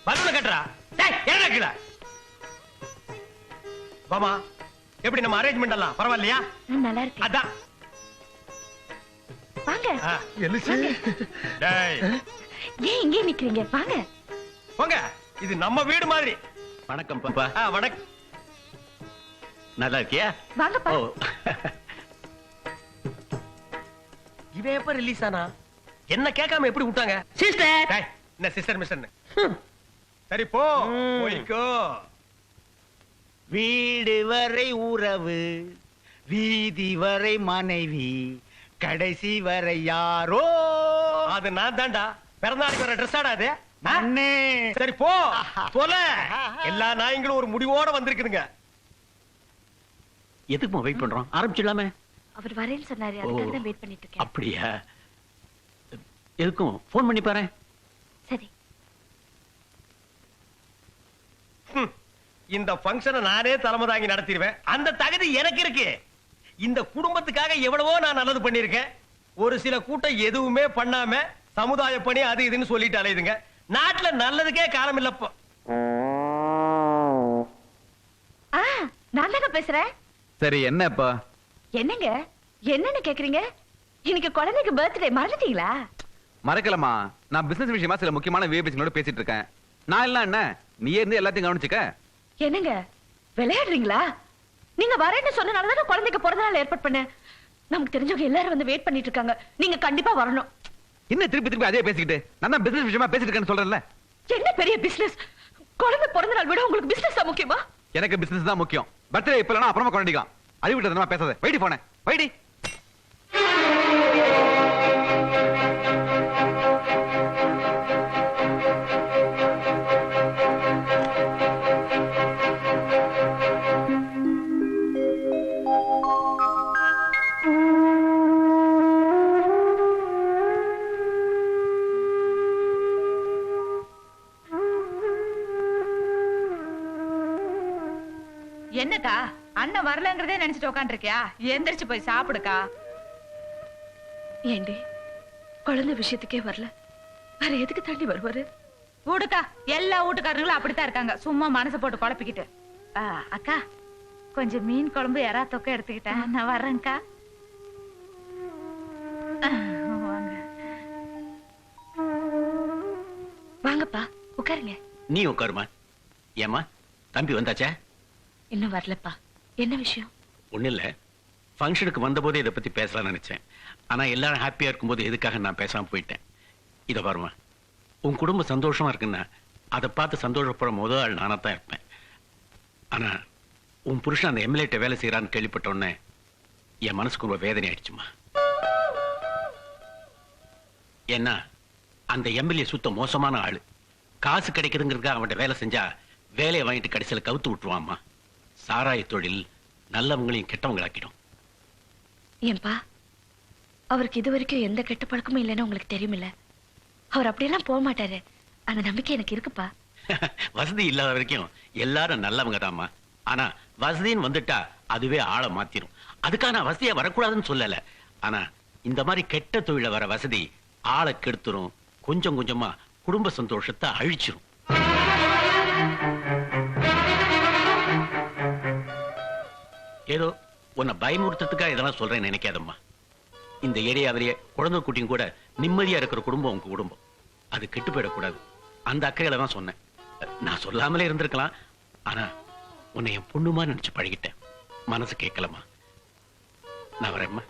[SPEAKER 7] பலூன கட்டறா. டேய், என்ன கீழ? வாமா. எப்படி நம்ம அரேஞ்ச்மென்ட் எல்லாம் பரவாயில்லையா?
[SPEAKER 5] நல்லா இருக்கு.
[SPEAKER 7] அதான்.
[SPEAKER 5] வாங்க.
[SPEAKER 9] எலிசி.
[SPEAKER 7] டேய்,
[SPEAKER 5] ஏன் இங்கே நிக்கிறீங்க? வாங்க.
[SPEAKER 7] போங்க. இது நம்ம வீடு மாதிரி.
[SPEAKER 12] வணக்கம் பாப்பா.
[SPEAKER 7] வணக்கம்.
[SPEAKER 12] நல்லா இருக்கியா?
[SPEAKER 5] வாங்கப்பா.
[SPEAKER 7] இவன் எப்ப ரிலீஸ் ஆனா? என்ன கேட்காம எப்படி விட்டாங்க?
[SPEAKER 6] சிஸ்டர்.
[SPEAKER 7] டேய், என்ன சிஸ்டர் மிஸ்டர்னு? சரி போ, போய்க்கோ.
[SPEAKER 11] வீடு வரை உறவு, வீதி வரை மனைவி, கடைசி வரை யாரோ.
[SPEAKER 7] அது நான் தான்டா. பிறந்தநாளைக்கு வர ட்ரெஸ் ஆடாது.
[SPEAKER 11] அண்ணே.
[SPEAKER 7] சரி போ, போல. எல்லா நாய்ங்களும் ஒரு முடிவோட வந்திருக்குதுங்க.
[SPEAKER 12] எதுக்கு வெயிட் பண்றோம்? ஆரம்பிச்சிடலாமே.
[SPEAKER 5] அவர் வரேன்னு சொன்னாரு, அதுக்காக தான் வெயிட் பண்ணிட்டு இருக்கேன்.
[SPEAKER 12] அப்படியா? எதுக்கும் போன் பண்ணி பாரு.
[SPEAKER 5] சரி.
[SPEAKER 7] இந்த ஃபங்க்ஷனை நானே தலைமை தாங்கி நடத்திடுவேன். அந்த தகுதி எனக்கு இருக்கு. இந்த குடும்பத்துக்காக எவ்வளவோ நான் நல்லது பண்ணிருக்கேன். ஒரு சில கூட்டம் எதுவுமே பண்ணாம சமுதாய பணி அது இதுன்னு சொல்லிட்டு அலையுதுங்க. நாட்டுல நல்லதுக்கே காலம் இல்லப்போ.
[SPEAKER 5] நான் தாங்க பேசுறேன்.
[SPEAKER 1] சரி, என்னப்பா?
[SPEAKER 5] என்னங்க என்னன்னு கேக்குறீங்க? இன்னைக்கு குழந்தைக்கு பர்த்டே, மறந்துட்டீங்களா?
[SPEAKER 1] மறக்கலமா, நான் பிசினஸ் விஷயமா சில முக்கியமான விஐபிஸ்களோட பேசிட்டு இருக்கேன். நான் எல்லாம் என்ன, நீயே இருந்து எல்லாத்தையும் கவனிச்சுக்க.
[SPEAKER 5] என்னங்க விளையாடுறீங்களா? நீங்க வரேன்னு சொன்னனாலதான் குழந்தைக்கு பிறந்த நாள் ஏற்பாடு பண்ணேன். நமக்கு தெரிஞ்சவங்க எல்லாரும் வந்து வெயிட் பண்ணிட்டு இருக்காங்க. நீங்க கண்டிப்பா வரணும்.
[SPEAKER 1] என்ன திருப்பி திருப்பி அதே பேசிக்கிட்டு? நான் தான் பிசினஸ் விஷயமா பேசிட்டு இருக்கேன்னு சொல்றேன்ல.
[SPEAKER 5] என்ன பெரிய பிசினஸ்? குழந்தை பிறந்த நாள் விட உங்களுக்கு பிசினஸ் தான் முக்கியமா?
[SPEAKER 1] எனக்கு பிசினஸ் தான் முக்கியம். பர்த்டே இப்ப இல்லனா அப்புறமா கொண்டாடிக்கலாம். அது விட்டு நான் பேசாத. வைடி போனே. வைடி.
[SPEAKER 13] என்னக்கா அண்ணன் வரலங்கிறதே நினைச்சிட்டு உட்காந்துருக்கியா? எந்திரிச்சு போய் சாப்பிடுக்கா.
[SPEAKER 5] ஏண்டி குழந்தை விஷயத்துக்கே வரல, வேற எதுக்கு தாண்டி வருவாரு?
[SPEAKER 13] வீடுக்கா, எல்லா வீட்டுக்காரங்களும் அப்படித்தான் இருக்காங்க. சும்மா மனசை போட்டு குழப்பிக்கிட்டு. அக்கா, கொஞ்சம் மீன் குழம்பு எறா தொக்க எடுத்துக்கிட்டேன். நான் வர்றேன்க்கா.
[SPEAKER 5] வாங்கப்பா, உட்காருங்க.
[SPEAKER 12] நீ உட்காருமா. ஏமா தம்பி வந்தாச்சா?
[SPEAKER 5] இன்னும் வரலப்பா. என்ன விஷயம்?
[SPEAKER 12] ஒண்ணு இல்ல, ஃபங்க்ஷனுக்கு வந்த போதே இதை பத்தி பேசலாம்னு நினைச்சேன். ஆனா எல்லாரும் ஹாப்பியா இருக்கும்போது எதுக்காக நான் பேசாம போயிட்டேன். இத பாருமா, உன் குடும்பம் சந்தோஷமா இருக்குன்னா அதை பார்த்து சந்தோஷப்படுற முதல் ஆள் நானா தான் இருப்பேன். ஆனா உன் புருஷன் அந்த எம்எல்ஏட்ட வேலை செய்யறான்னு கேள்விப்பட்ட உடனே என் மனசுக்கு ரொம்ப வேதனை ஆயிடுச்சுமா. ஏன்னா அந்த எம்எல்ஏ சுத்த மோசமான ஆளு. காசு கிடைக்குதுங்கிறதுக்காக அவன்கிட்ட வேலை செஞ்சா வேலையை வாங்கிட்டு கடைசியில் கவுத்து விட்டுருவாம்மா. சாராய தொழில் நல்லவங்களையும் கெட்டவங்களாக்கிடும்.
[SPEAKER 5] ஏன்பா, அவருக்கு இது வரைக்கும் எந்த கெட்ட பழக்கமும் இல்லைன்னு உங்களுக்கு தெரியுமில்ல? அவர் அப்படியெல்லாம் போக மாட்டாரு. அந்த நம்பிக்கை எனக்கு இருக்குப்பா.
[SPEAKER 12] வசதி இல்லாத வரைக்கும் எல்லாரும் நல்லவங்க தாம்மா. ஆனா வசதின்னு வந்துட்டா அதுவே ஆளை மாத்திரும். அதுக்காக நான் வசதியா வரக்கூடாதுன்னு சொல்லல. ஆனா இந்த மாதிரி கெட்ட தொழில வர வசதி ஆளை கெடுத்துரும். கொஞ்சம் கொஞ்சமா குடும்ப சந்தோஷத்தை அழிச்சிரும். ஏதோ உன்னை பயமுறுத்துறதுக்காக இதெல்லாம் சொல்றேன்னு நினைக்காதம்மா. இந்த ஏரியாவிலேயே குழந்தை குட்டியும் கூட நிம்மதியா இருக்கிற குடும்பம் உங்க குடும்பம். அது கெட்டு போயிடக்கூடாது. அந்த அக்கையில தான் சொன்னேன். நான் சொல்லாமலே இருந்திருக்கலாம். ஆனா உன்னை என் பொண்ணுமா நினைச்சு பழகிட்டேன். மனசு கேட்கலமா. நான் வரேம்மா.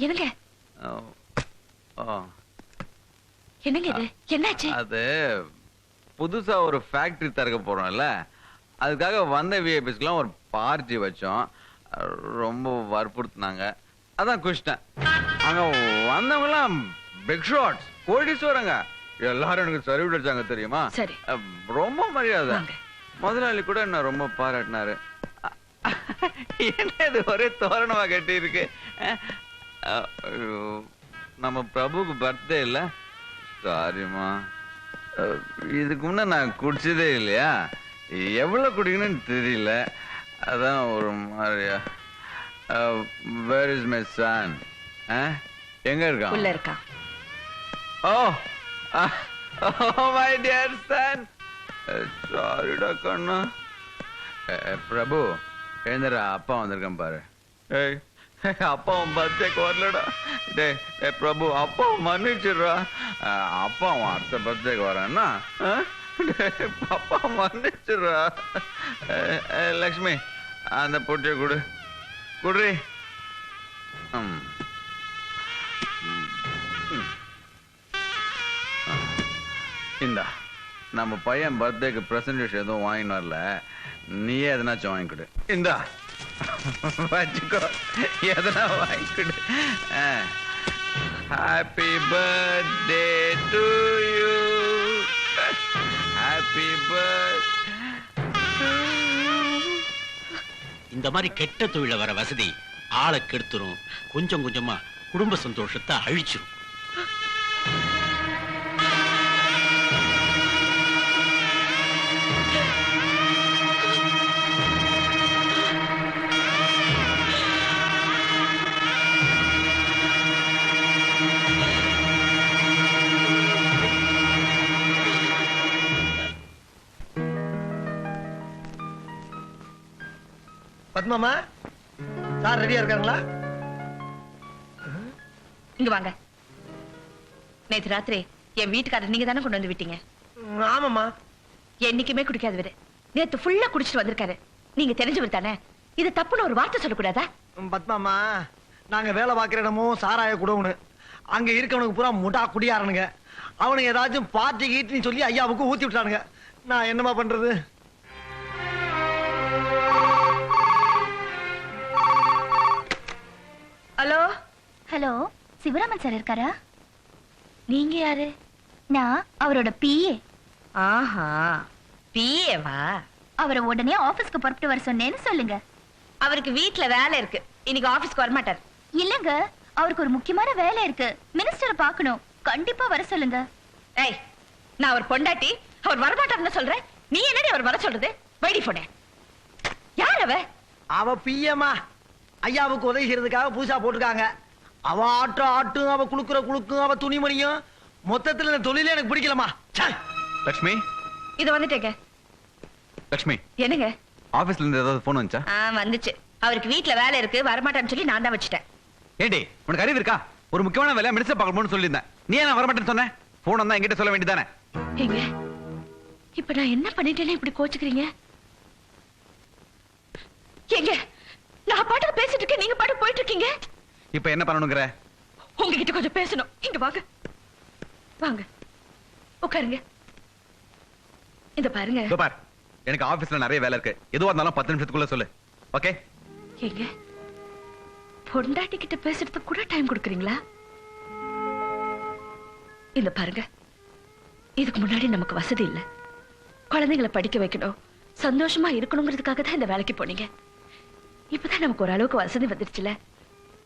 [SPEAKER 5] என்னங்க என்னங்க இது? என்னாச்சு?
[SPEAKER 1] அது புதுசா ஒரு ஃபேக்டரி திறக்க போறோம்ல, அதுக்காக வந்த விஐபிஸ்க்குலாம் ஒரு பார்ட்டி வச்சோம். ரொம்ப வற்புறுத்தினாங்க, அதான் குடிச்சிட்டேன். அங்க வந்தவங்கலாம் பிக் ஷாட்ஸ், கோடீஸ்வரங்க. எல்லாரும் எனக்கு சர்வீட் அடிச்சாங்க தெரியுமா?
[SPEAKER 5] சரி.
[SPEAKER 1] ரொம்ப மரியாதை. முதலாளி கூட என்ன ரொம்ப பாராட்டினாரு. என்ன இது ஒரே தோரணமா கட்டி இருக்கு? நம்ம பிரபுக்கு பர்த்டே இல்ல? சாரிமா, இதுக்கு முன்ன நான் குடிச்சதே இல்லையா, எவ்வளவு குடிக்கணும்னு தெரியல, அதான் ஒரு மாதிரியா. Where is my son? எங்க இருக்கான்?
[SPEAKER 5] உள்ள இருக்கான்.
[SPEAKER 1] Oh my dear son. சாரிடா கண்ணா. பிரபு எழுந்துடா, அப்பா வந்திருக்கேன் பாரு. ஏய், அப்பா பர்த்டேக்கு வரலடா. டே பிரபு, அப்பா மன்னிச்சிடுறா. அப்பா அடுத்த பர்த்டேக்கு வரேன்னா அப்பா மன்னிச்சிடுறா. லக்ஷ்மி, அந்த பொட்டியை கொடு, குடுறி. இந்தா, நம்ம பையன் பர்த்டேக்கு பிரசன்டேஷன் எதுவும் வாங்கின்னு வரல, நீயே எதனாச்சும் வாங்கிக்கிடு. இந்தா வச்சுக்கோ, எதனா வாங்கிக்கிடு. Happy birthday to you, happy birthday.
[SPEAKER 12] இந்த மாதிரி கெட்ட தொழில வர வசதி ஆளை கெடுத்துரும். கொஞ்சம் கொஞ்சமா குடும்ப சந்தோஷத்தை அழிச்சிரும்.
[SPEAKER 9] பத்மாமா, சார் ரெடியா இருக்காங்களா?
[SPEAKER 5] இங்க வாங்க. நேற்று ராத்திரி என் வீட்டுக்காரர் நீங்க தானே கொண்டு வந்து விட்டீங்க?
[SPEAKER 9] ஆமாமா.
[SPEAKER 5] என்னைக்குமே குடிக்காதவரு நேத்து ஃபுல்லா குடிச்சிட்டு வந்திருக்காரு. நீங்க தெரிஞ்சவர் தானே, இது தப்புன்னு ஒரு வார்த்தை சொல்லக்கூடாதா?
[SPEAKER 9] பத்மாமா, நாங்க வேலை பார்க்கிற இடமும் சாராய குடவுனு. அங்க இருக்கவனுக்கு பூரா முட்டா குடியாரனுங்க. அவனுக்கு ஏதாச்சும் பார்ட்டி கீட்டின்னு சொல்லி ஐயாவுக்கு ஊத்தி விட்டானுங்க. நான் என்னமா பண்றது?
[SPEAKER 5] ஹலோ
[SPEAKER 8] ஹலோ, சிவராமன் சார் இருக்காரா?
[SPEAKER 5] நீங்க யாரு?
[SPEAKER 8] நான் அவரோட பிஏ.
[SPEAKER 5] ஆஹா, பிஏவா?
[SPEAKER 8] அவரை உடனே ஆபீஸ்க்கு புறப்பட்டு வர சொன்னேன்னு சொல்லுங்க.
[SPEAKER 5] அவருக்கு வீட்ல வேலை இருக்கு, இன்னைக்கு ஆபீஸ்க்கு வர மாட்டார்.
[SPEAKER 8] இல்லங்க, அவருக்கு ஒரு முக்கியமான வேலை இருக்கு, மினிஸ்டரை பார்க்கணும். கண்டிப்பா வர சொல்லுங்க.
[SPEAKER 5] ஏய், நான் அவர் பொண்டாட்டி, அவர் வரமாட்டார்னு சொல்றேன். நீ என்னடி அவர் வர சொல்றது? வைடி போன. யார் அவ?
[SPEAKER 9] அவ பிஏமா, ஐயாவுக்கு உதவி செய்யறதுக்காக பூசா போட்டிருக்காங்க. அவ ஆட்டும், அவ குளுக்கும், அவ துணிமணியும், மொத்தத்துல இந்த தொழிலே எனக்கு பிடிக்கலமா.
[SPEAKER 1] லக்ஷ்மி,
[SPEAKER 5] இது வந்துட்டேங்க.
[SPEAKER 1] லக்ஷ்மி,
[SPEAKER 5] என்னங்க?
[SPEAKER 1] ஆபீஸ்ல இருந்து ஏதாவது போன் வந்துச்சா?
[SPEAKER 5] வந்துச்சு. அவருக்கு வீட்ல வேலை இருக்கு, வரமாட்டான்னு சொல்லி நான் தான் வச்சுட்டேன்.
[SPEAKER 1] ஏடி, உனக்கு அறிவு இருக்கா? ஒரு முக்கியமான வேலை மினிஸ்டர் பார்க்கணும்னு சொல்லியிருந்தேன். நீ ஏன் வரமாட்டேன்னு சொன்ன? போன் வந்தா என்கிட்ட சொல்ல வேண்டியதானே?
[SPEAKER 5] ஏங்க, இப்ப நான் என்ன பண்ணிட்டேன்னு இப்படி கோச்சுக்கிறீங்க? ஏங்க, நான் பாட்டுக்கு பேசிட்டு இருக்கேன், நீங்க பாட்டு போயிட்டு இருக்கீங்க.
[SPEAKER 1] இப்ப என்ன பண்ணணுங்கிற?
[SPEAKER 5] உங்ககிட்ட கொஞ்சம் பேசணும். இங்க வாங்க, வாங்க உட்காருங்க. இந்த பாருங்க.
[SPEAKER 1] இதோ பார், எனக்கு ஆபீஸ்ல நிறைய வேலை இருக்கு. எதுவா இருந்தாலும் 10 நிமிஷத்துக்குள்ள சொல்லு. ஓகே?
[SPEAKER 5] ஏங்க, பொண்டாட்டி கிட்ட பேசுறதுக்கு கூட டைம் கொடுக்குறீங்களா? இந்த பாருங்க, இதுக்கு முன்னாடி நமக்கு வசதி இல்ல. குழந்தைகளை படிக்க வைக்கணும், சந்தோஷமா இருக்கணுங்கிறதுக்காக தான் இந்த வேலைக்கு போனீங்க. இப்பதான் நமக்கு ஓரளவுக்கு வசதி வந்துடுச்சுல,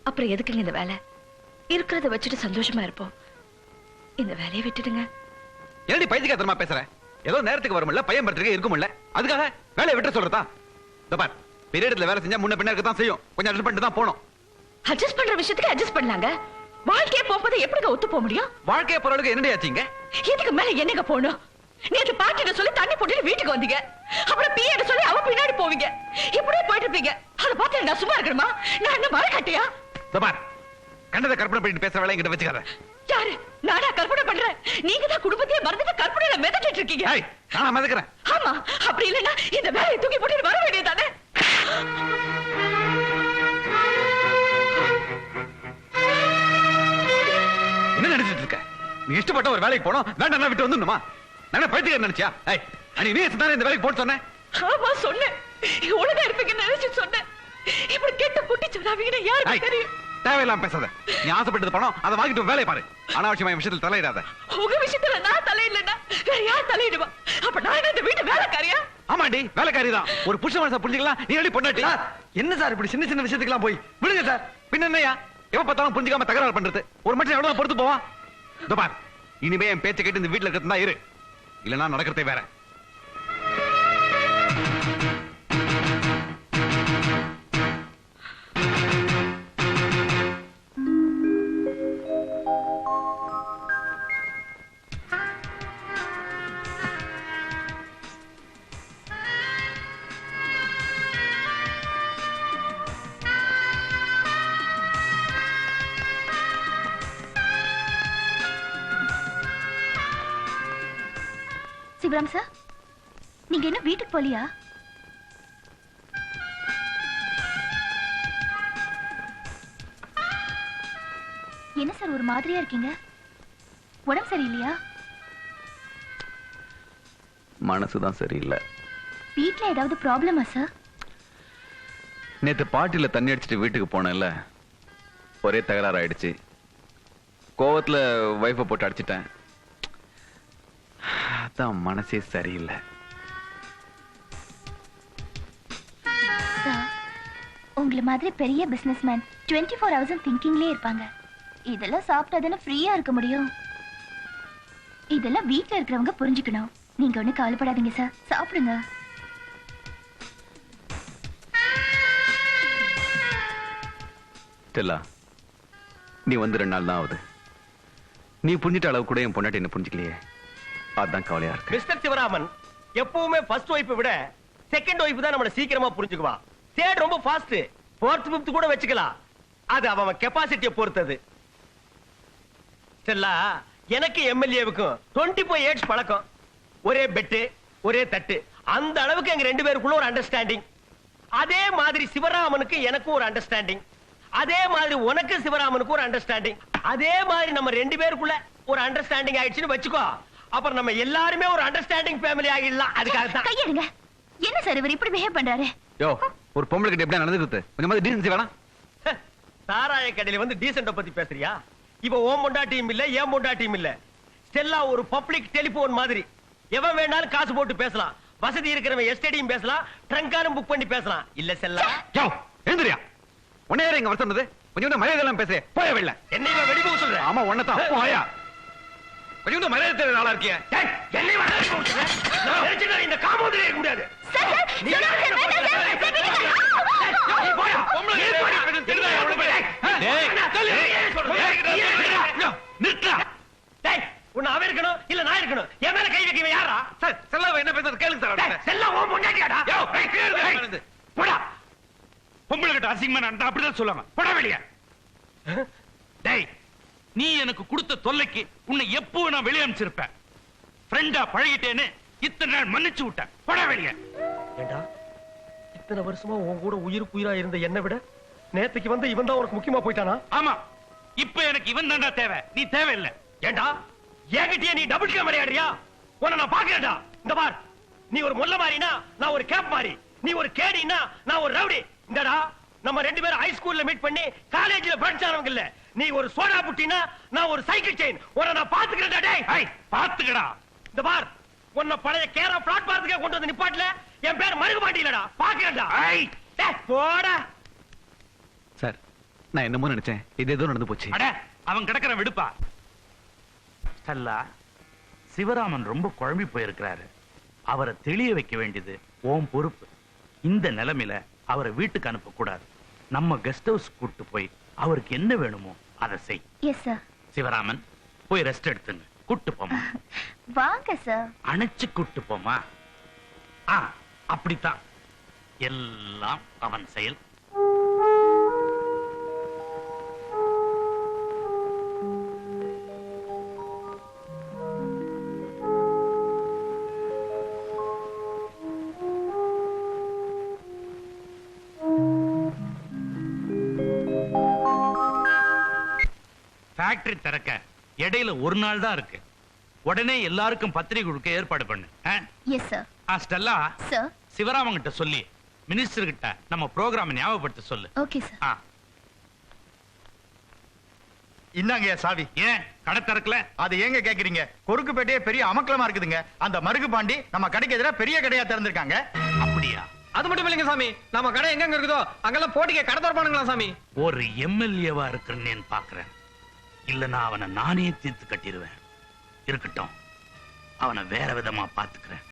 [SPEAKER 5] அப்புறம் எதுக்குங்க இந்த வேலை? இருக்கிறத வச்சுட்டு சந்தோஷமா இருப்போம். இந்த வேலையை விட்டுடுங்க.
[SPEAKER 1] ஏடி பைத்தியக்காரமா பேசுற? ஏதோ நேரத்துக்கு வரும்ல, பையன் பர்த்டே இருக்கும்ல, அதுக்காக வேலையை விட்டு சொல்றதா? இந்த பார், பீரியட்ல வேலை செஞ்சா முன்ன பின்ன இருக்க தான் செய்யும். கொஞ்சம் அட்ஜஸ்ட் பண்ணிட்டு தான் போணும்.
[SPEAKER 5] அட்ஜஸ்ட் பண்ற விஷயத்துக்கு அட்ஜஸ்ட் பண்ணலாங்க. வாழ்க்கையே போகும்போது எப்படிங்க ஒத்து போக முடியும்?
[SPEAKER 1] வாழ்க்கைய போறதுக்கு என்னடி ஆச்சுங்க?
[SPEAKER 5] இதுக்கு மேல என்னங்க போகணும்? நேத்து பாட்டிட்ட சொல்லி தண்ணி போட்டு வீட்டுக்கு வந்தீங்க, அப்புறம் பிஏட சொல்லி அவ பின்னாடி போவீங்க, இப்படியே போயிட்டு இருப்பீங்க. அதை பார்த்து நான் சும்மா இருக்கணுமா? நான் என்ன மர கட்டியா?
[SPEAKER 1] இந்த பார், கண்டதை கற்பனை பண்ணிட்டு பேசுற வேலை என்கிட்ட வச்சுக்காத.
[SPEAKER 5] யாரு? நானா கற்பனை பண்றேன்? நீங்க தான் குடும்பத்தையே மறந்துட்டு கற்பனையில மிதக்கிட்டு இருக்கீங்க.
[SPEAKER 1] நான் மிதக்கிறேன்.
[SPEAKER 5] ஆமா, அப்படி இல்லைன்னா இந்த வேலையை தூக்கி போட்டு வர வேண்டியதானே?
[SPEAKER 1] என்ன நினைச்சிட்டு இருக்க? நீ இஷ்டப்பட்ட ஒரு வேலைக்கு போனோம், வேண்டாம் விட்டு வந்துடணுமா? நான் பைத்தியக்காரன் நினைச்சியா? நீ தானே இந்த வேலைக்கு போட்டு சொன்னேன்.
[SPEAKER 5] ஆமா சொன்னேன், ஒழுங்கா இருப்பீங்கன்னு நினைச்சு சொன்னேன். இப்படி கெட்ட குட்டி சொன்னாவீங்கன்னு யாருக்கு தெரியும்?
[SPEAKER 1] தேவையில்லாம பேசாத. நீ ஆசைப்பட்டது பணம், அதை வாங்கிட்டு வேலையை பாரு. அனாவசியமா விஷயத்தில் தலையிடாத.
[SPEAKER 5] உங்க விஷயத்துல நான் தலையிடலன்னா வேற யார் தலையிடுவா? அப்ப நான் இந்த வீட்டு வேலைக்காரியா?
[SPEAKER 1] ஆமாண்டி, வேலைக்காரி தான். ஒரு புருஷ மனசை புரிஞ்சுக்கலாம். நீ எப்படி பொண்டாட்டி?
[SPEAKER 9] என்ன சார் இப்படி சின்ன சின்ன விஷயத்துக்குலாம் போய் விடுங்க சார்.
[SPEAKER 1] பின்ன என்னையா எப்ப பார்த்தாலும் புரிஞ்சுக்காம தகராறு பண்றது? ஒரு மனுஷன் எவ்வளவு பொறுத்து போவான்? இதோ பார், இனிமே என் பேச்சை கேட்டு இந்த வீட்டுல இருக்கிறது தான் இரு, இல்லைன்னா நடக்கிறதே வேற.
[SPEAKER 8] சிவராம் சார், நீங்க என்ன வீட்டுக்கு போலியா? என்ன சார் ஒரு மாதிரியா இருக்கீங்க? உடம்பு சரியில்லையா?
[SPEAKER 1] மனசுதான் சரியில்லை.
[SPEAKER 8] வீட்ல ஏதாவது ப்ராப்ளமா சார்?
[SPEAKER 1] நேத்து பாட்டில தண்ணி அடிச்சுட்டு வீட்டுக்கு போனேன்ல, ஒரே தகராறு ஆயிடுச்சு. கோவத்துல வைஃபை போட்டு அடிச்சிட்டேன். அதான் மனசே சரியில்லை.
[SPEAKER 8] சார், உங்களை மாதிரி பெரிய பிசினஸ்மேன் 24 hours திங்கிங்லயே இருப்பாங்க. இதெல்லாம் சாப்பிட்டாதானே ஃப்ரீயா இருக்க முடியும். இதெல்லாம் வீட்ல இருக்கிறவங்க புரிஞ்சுக்கணும். நீங்க ஒண்ணு கவலைப்படாதீங்க சார், சாப்பிடுங்க.
[SPEAKER 1] ஸ்டெல்லா, நீ வந்து 2 நாள் தான் ஆகுது. நீ புரிஞ்சிட்ட அளவு கூட என் பொண்டாட்டி என்ன புரிஞ்சுக்கலையே, அதான் கவலையா இருக்கு.
[SPEAKER 7] மிஸ்டர் சிவராமன், எப்பவுமே ஃபர்ஸ்ட் வைஃப் விட செகண்ட் வைஃப் தான் நம்மள சீக்கிரமா புரிஞ்சுக்குவா. தேர்ட் ரொம்ப ஃபாஸ்ட், ஃபோர்த் ஃபிஃப்த் கூட வச்சுக்கலாம். அது அவன் கெபாசிட்டியை பொறுத்தது. ஸ்டெல்லா, எனக்கு எம்எல்ஏவுக்கும் 25 years பழக்கம். ஒரே பெட்டு, ஒரே தட்டு. அந்த அளவுக்கு எங்க 2 பேருக்குள்ள ஒரு அண்டர்ஸ்டாண்டிங். அதே மாதிரி சிவராமனுக்கு எனக்கும் ஒரு அண்டர்ஸ்டாண்டிங். அதே மாதிரி உனக்கு சிவராமனுக்கு ஒரு அண்டர்ஸ்டாண்டிங். அதே மாதிரி நம்ம 2 பேருக்குள்ள ஒரு அண்டர்ஸ்டாண்டிங் ஆயிடுச்சுன்னு வச்சுக்கோ, அப்புறம் நம்ம எல்லாருமே ஒரு அண்டர்ஸ்டாண்டிங் ஃபேமிலி ஆகிடலாம். அதுக்காக தான்.
[SPEAKER 8] கையெடுங்க. என்ன சார் இவர் இப்படி பிஹேவ் பண்றாரு?
[SPEAKER 1] யோ, ஒரு பொம்பளை கிட்ட எப்படி நடந்துக்கிறது? கொஞ்சம் மாதிரி டீசன்சி வேணாம்.
[SPEAKER 7] சாராய கடையில வந்து டீசன்ட்ட பத்தி பேசுறியா? இப்ப ஓம் பொண்டாட்டியும் இல்ல, ஏன் பொண்டாட்டியும் இல்ல. ஸ்டெல்லா ஒரு பப்ளிக் டெலிபோன் மாதிரி. எவன் வேணாலும் காசு போட்டு பேசலாம். வசதி இருக்கிறவன் எஸ்டடியும் பேசலாம், ட்ரங்காரும் புக் பண்ணி பேசலாம். இல்ல செல்லா?
[SPEAKER 1] யோ, எழுந்திரியா. உன்னை யாரு இங்க வர சொன்னது? கொஞ்சம் மரியாதை எல்லாம் பேச போய வெள்ள.
[SPEAKER 7] என்னை இவன் வெடிப்பு சொல்ற?
[SPEAKER 1] ஆமா, உன்னதான். போயா. கொஞ்சம் மரியாதை தெரியாத ஆளா இருக்கிய.
[SPEAKER 7] என்னை வெடிப்பு சொல்ற? நான் வெடிச்சிட்டா இந்த காமோதிரே இருக்க முடியாது. நீ போயா. உன்னை அவன் இருக்கணும் இல்ல நான் இருக்கணும். என் மேல கை வைக்க யாரா?
[SPEAKER 1] சார், செல்லாவ என்ன பேசுறது கேளுங்க சார்.
[SPEAKER 7] செல்லா ஓம் பொண்டாட்டியாடா?
[SPEAKER 3] போடா. பொம்பளை கிட்ட அசிங்கமா நடந்தா அப்படிதான் சொல்லுவாங்க. போடா வெளிய. டேய், நீ எனக்கு கொடுத்த தொல்லைக்கு உன்னை எப்போ நான் வெளியே அனுப்பிச்சிருப்பேன். ஃப்ரெண்டா பழகிட்டேன்னு இத்தனை நாள் மன்னிச்சு விட்டேன். போடா வெளிய.
[SPEAKER 7] ஏண்டா, இத்தனை வருஷமா உன் கூட உயிருக்கு உயிரா இருந்த என்னை விட நேத்துக்கு வந்து இவன் தான் உனக்கு முக்கியமா போயிட்டானா?
[SPEAKER 3] ஆமா, இப்ப எனக்கு இவன் தான்டா தேவை, நீ தேவையில்லை.
[SPEAKER 7] ஏண்டா, என்கிட்டயே நீ டபுள் கேம் விளையாடுறியா? உன்னை நான் பாக்குறேன்டா. இந்த பார், நீ ஒரு முல்ல மாறினா நான் ஒரு கேப் மாறி, நீ ஒரு கேடினா நான் ஒரு ரவுடி. இந்தடா, நம்ம 2 பேரும் ஹை ஸ்கூல்ல மீட் பண்ணி காலேஜ்ல படிச்சானவங்க இல்ல. நீ ஒரு சோடா புட்டினா நான் ஒரு சைக்கிள் செயின். உன்னை நான் பாத்துக்கிறேன்டா டேய்.
[SPEAKER 3] பாத்துக்கடா.
[SPEAKER 7] இந்த பார், உன்னை பழைய கேரா பிளாட்பாரத்துக்கே கொண்டு வந்து நிப்பாட்டல. என் பேர் மருகுபாண்டி இல்லடா. பாக்குறேன்டா. போடா.
[SPEAKER 1] சார், நான் என்னமோ நினைச்சேன், இது ஏதோ நடந்து போச்சு.
[SPEAKER 3] அட, அவன் கிடக்குற விடுப்பா. ஸ்டெல்லா, சிவராமன் ரொம்ப குழம்பி போயிருக்கிறாரு. அவரை தெளிய வைக்க வேண்டியது உன் பொறுப்பு. இந்த நிலைமையில அவரை வீட்டுக்கு அனுப்ப கூடாது. நம்ம கெஸ்ட் ஹவுஸ் கூட்டு போய் அவருக்கு என்ன வேணுமோ அதை செய்.
[SPEAKER 8] Yes sir.
[SPEAKER 3] சிவராமன், போய் ரெஸ்ட் எடுத்துங்க. கூட்டு போமா.
[SPEAKER 8] வாங்க சார்.
[SPEAKER 3] அணைச்சு கூட்டு போமா. அப்படித்தான். எல்லாம் அவன் செயல். ஃபேக்டரி திறக்க இடையில ஒரு நாள் தான் இருக்கு. உடனே எல்லாருக்கும் பத்திரிகை கொடுக்க ஏற்பாடு பண்ணு.
[SPEAKER 8] Yes sir.
[SPEAKER 3] Stella,
[SPEAKER 8] sir,
[SPEAKER 3] Sivaraman கிட்ட சொல்லி மினிஸ்டர் கிட்ட நம்ம ப்ரோகிராம் ஞாபகப்படுத்த சொல்லு.
[SPEAKER 8] Okay sir.
[SPEAKER 4] இந்தாங்க சாவி.
[SPEAKER 3] ஏன் கடை திறக்கல?
[SPEAKER 4] அது ஏங்க கேக்குறீங்க? கொருக்குப்பேட்டையே பெரிய அமக்கலமா இருக்குதுங்க. அந்த மருகு பாண்டி நம்ம கடைக்கு எதிராக பெரிய கடையா திறந்திருக்காங்க.
[SPEAKER 3] அப்படியா?
[SPEAKER 7] அது மட்டும் இல்லைங்க சாமி, நம்ம கடை எங்க இருக்குதோ அங்கெல்லாம் போட்டிக்கு கடை திறப்பானுங்களா சாமி?
[SPEAKER 3] ஒரு எம்எல்ஏவா இருக்கிறேன்னு பாக்குறேன். இல்லனா அவனை நானே தீர்த்து கட்டிடுவேன். இருக்கட்டும், அவனை வேற விதமா பாத்துக்கிறேன்.